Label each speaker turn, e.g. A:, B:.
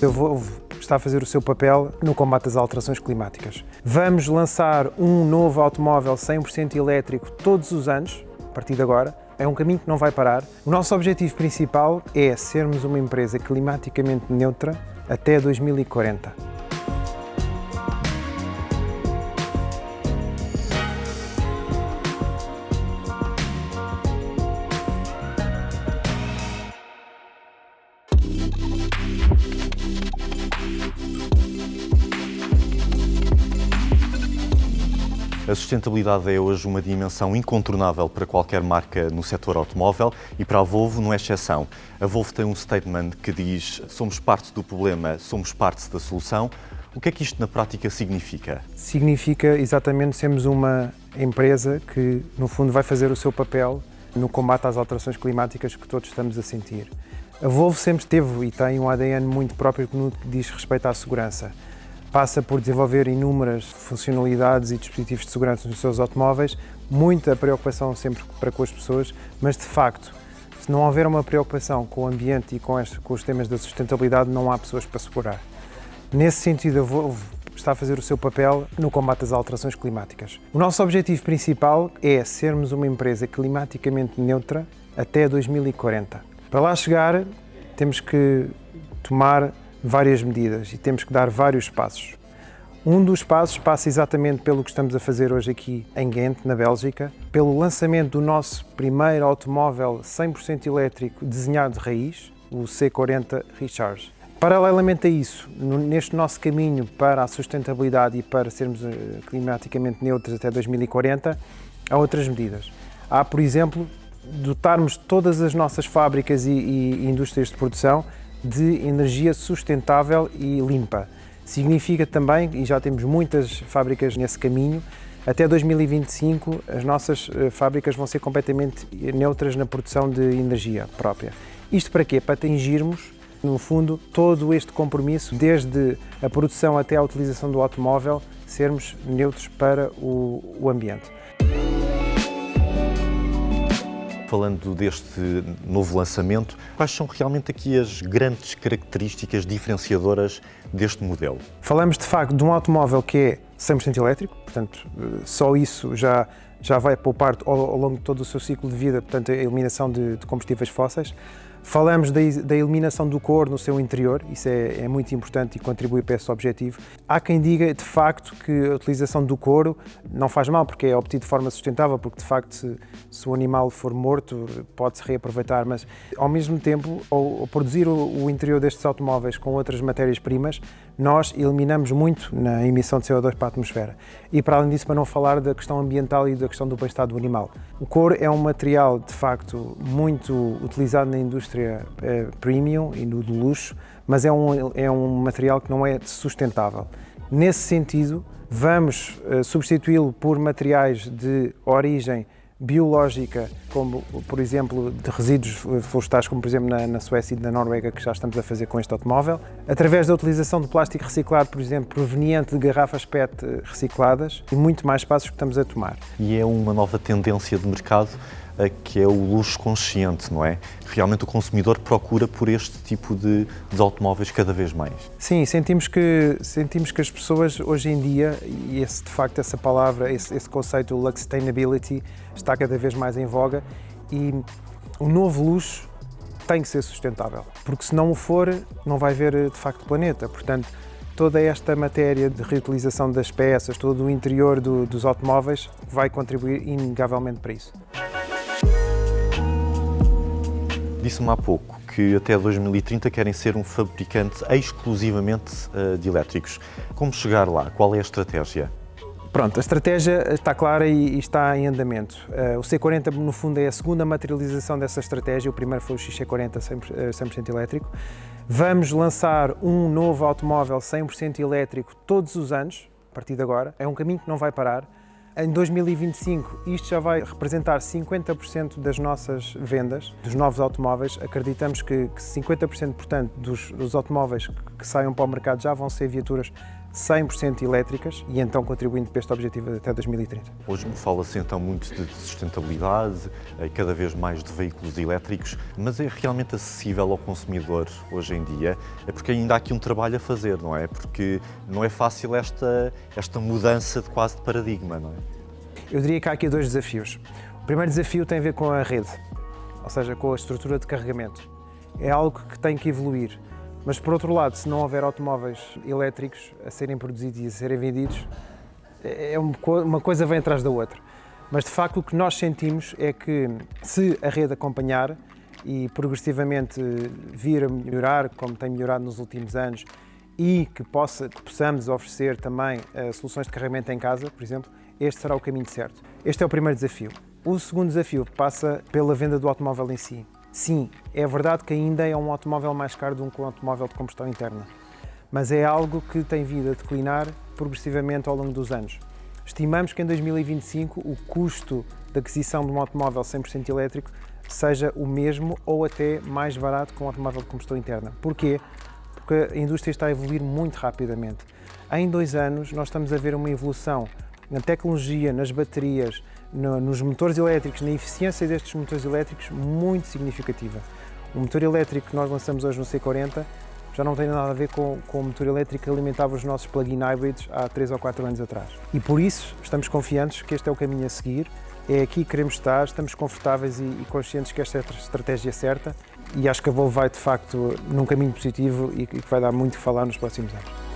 A: A Volvo está a fazer o seu papel no combate às alterações climáticas. Vamos lançar um novo automóvel 100% elétrico todos os anos, a partir de agora. É um caminho que não vai parar. O nosso objetivo principal é sermos uma empresa climaticamente neutra até 2040.
B: A sustentabilidade é hoje uma dimensão incontornável para qualquer marca no setor automóvel e para a Volvo não é exceção. A Volvo tem um statement que diz: somos parte do problema, somos parte da solução. O que é que isto na prática significa?
A: Significa exatamente sermos uma empresa que, no fundo, vai fazer o seu papel no combate às alterações climáticas que todos estamos a sentir. A Volvo sempre teve e tem um ADN muito próprio no que diz respeito à segurança. Passa por desenvolver inúmeras funcionalidades e dispositivos de segurança nos seus automóveis, muita preocupação sempre para com as pessoas, mas de facto, se não houver uma preocupação com o ambiente e com os temas da sustentabilidade, não há pessoas para segurar. Nesse sentido, a Volvo está a fazer o seu papel no combate às alterações climáticas. O nosso objetivo principal é sermos uma empresa climaticamente neutra até 2040. Para lá chegar, temos que tomar várias medidas e temos que dar vários passos. Um dos passos passa exatamente pelo que estamos a fazer hoje aqui em Ghent, na Bélgica, pelo lançamento do nosso primeiro automóvel 100% elétrico desenhado de raiz, o C40 Recharge. Paralelamente a isso, neste nosso caminho para a sustentabilidade e para sermos climaticamente neutros até 2040, há outras medidas. Há, por exemplo, dotarmos todas as nossas fábricas e indústrias de produção de energia sustentável e limpa. Significa também, e já temos muitas fábricas nesse caminho, até 2025 as nossas fábricas vão ser completamente neutras na produção de energia própria. Isto para quê? Para atingirmos, no fundo, todo este compromisso, desde a produção até a utilização do automóvel, sermos neutros para o ambiente.
B: Falando deste novo lançamento, quais são realmente aqui as grandes características diferenciadoras deste modelo?
A: Falamos de facto de um automóvel que é 100% elétrico, portanto, só isso já vai poupar ao longo de todo o seu ciclo de vida, portanto, a eliminação de combustíveis fósseis. Falamos da eliminação do couro no seu interior, isso é muito importante e contribui para esse objetivo. Há quem diga, de facto, que a utilização do couro não faz mal, porque é obtido de forma sustentável, porque, de facto, se o animal for morto, pode-se reaproveitar, mas, ao mesmo tempo, ao produzir o interior destes automóveis com outras matérias-primas, nós eliminamos muito na emissão de CO2 para a atmosfera. E, para além disso, para não falar da questão ambiental e da questão do bem-estar do animal. O couro é um material, de facto, muito utilizado na indústria premium e no de luxo, mas é um material que não é sustentável. Nesse sentido, vamos substituí-lo por materiais de origem biológica, como, por exemplo, de resíduos florestais, como, por exemplo, na Suécia e na Noruega, que já estamos a fazer com este automóvel, através da utilização de plástico reciclado, por exemplo, proveniente de garrafas PET recicladas e muito mais passos que estamos a tomar.
B: E é uma nova tendência de mercado que é o luxo consciente, não é? Realmente o consumidor procura por este tipo de automóveis cada vez mais.
A: Sim, sentimos que as pessoas hoje em dia, e de facto essa palavra, esse conceito, o sustainability, está cada vez mais em voga e o novo luxo tem que ser sustentável, porque se não o for, não vai haver de facto planeta. Portanto, toda esta matéria de reutilização das peças, todo o interior dos automóveis vai contribuir inegavelmente para isso.
B: Disse-me há pouco que até 2030 querem ser um fabricante exclusivamente de elétricos. Como chegar lá? Qual é a estratégia?
A: Pronto, a estratégia está clara e está em andamento. O C40, no fundo, é a segunda materialização dessa estratégia. O primeiro foi o XC40 100% elétrico. Vamos lançar um novo automóvel 100% elétrico todos os anos, a partir de agora. É um caminho que não vai parar. Em 2025, isto já vai representar 50% das nossas vendas, dos novos automóveis. Acreditamos que 50%, portanto, dos automóveis que saiam para o mercado já vão ser viaturas 100% elétricas e então contribuindo para este objetivo até 2030.
B: Hoje fala-se então muito de sustentabilidade, cada vez mais de veículos elétricos, mas é realmente acessível ao consumidor hoje em dia? É porque ainda há aqui um trabalho a fazer, não é? Porque não é fácil esta mudança de quase de paradigma, não é?
A: Eu diria que há aqui dois desafios. O primeiro desafio tem a ver com a rede, ou seja, com a estrutura de carregamento. É algo que tem que evoluir. Mas, por outro lado, se não houver automóveis elétricos a serem produzidos e a serem vendidos, uma coisa vem atrás da outra. Mas, de facto, o que nós sentimos é que, se a rede acompanhar e progressivamente vir a melhorar, como tem melhorado nos últimos anos, e que possamos oferecer também soluções de carregamento em casa, por exemplo, este será o caminho certo. Este é o primeiro desafio. O segundo desafio passa pela venda do automóvel em si. Sim, é verdade que ainda é um automóvel mais caro do que um automóvel de combustão interna, mas é algo que tem vindo a declinar progressivamente ao longo dos anos. Estimamos que em 2025 o custo de aquisição de um automóvel 100% elétrico seja o mesmo ou até mais barato que um automóvel de combustão interna. Porquê? Porque a indústria está a evoluir muito rapidamente. Em 2 anos nós estamos a ver uma evolução na tecnologia, nas baterias, nos motores elétricos, na eficiência destes motores elétricos muito significativa. O motor elétrico que nós lançamos hoje no C40 já não tem nada a ver com o motor elétrico que alimentava os nossos plug-in hybrids há 3 ou 4 anos atrás. E por isso estamos confiantes que este é o caminho a seguir, é aqui que queremos estar, estamos confortáveis e conscientes que esta é a estratégia certa e acho que a Volvo vai de facto num caminho positivo e que vai dar muito que falar nos próximos anos.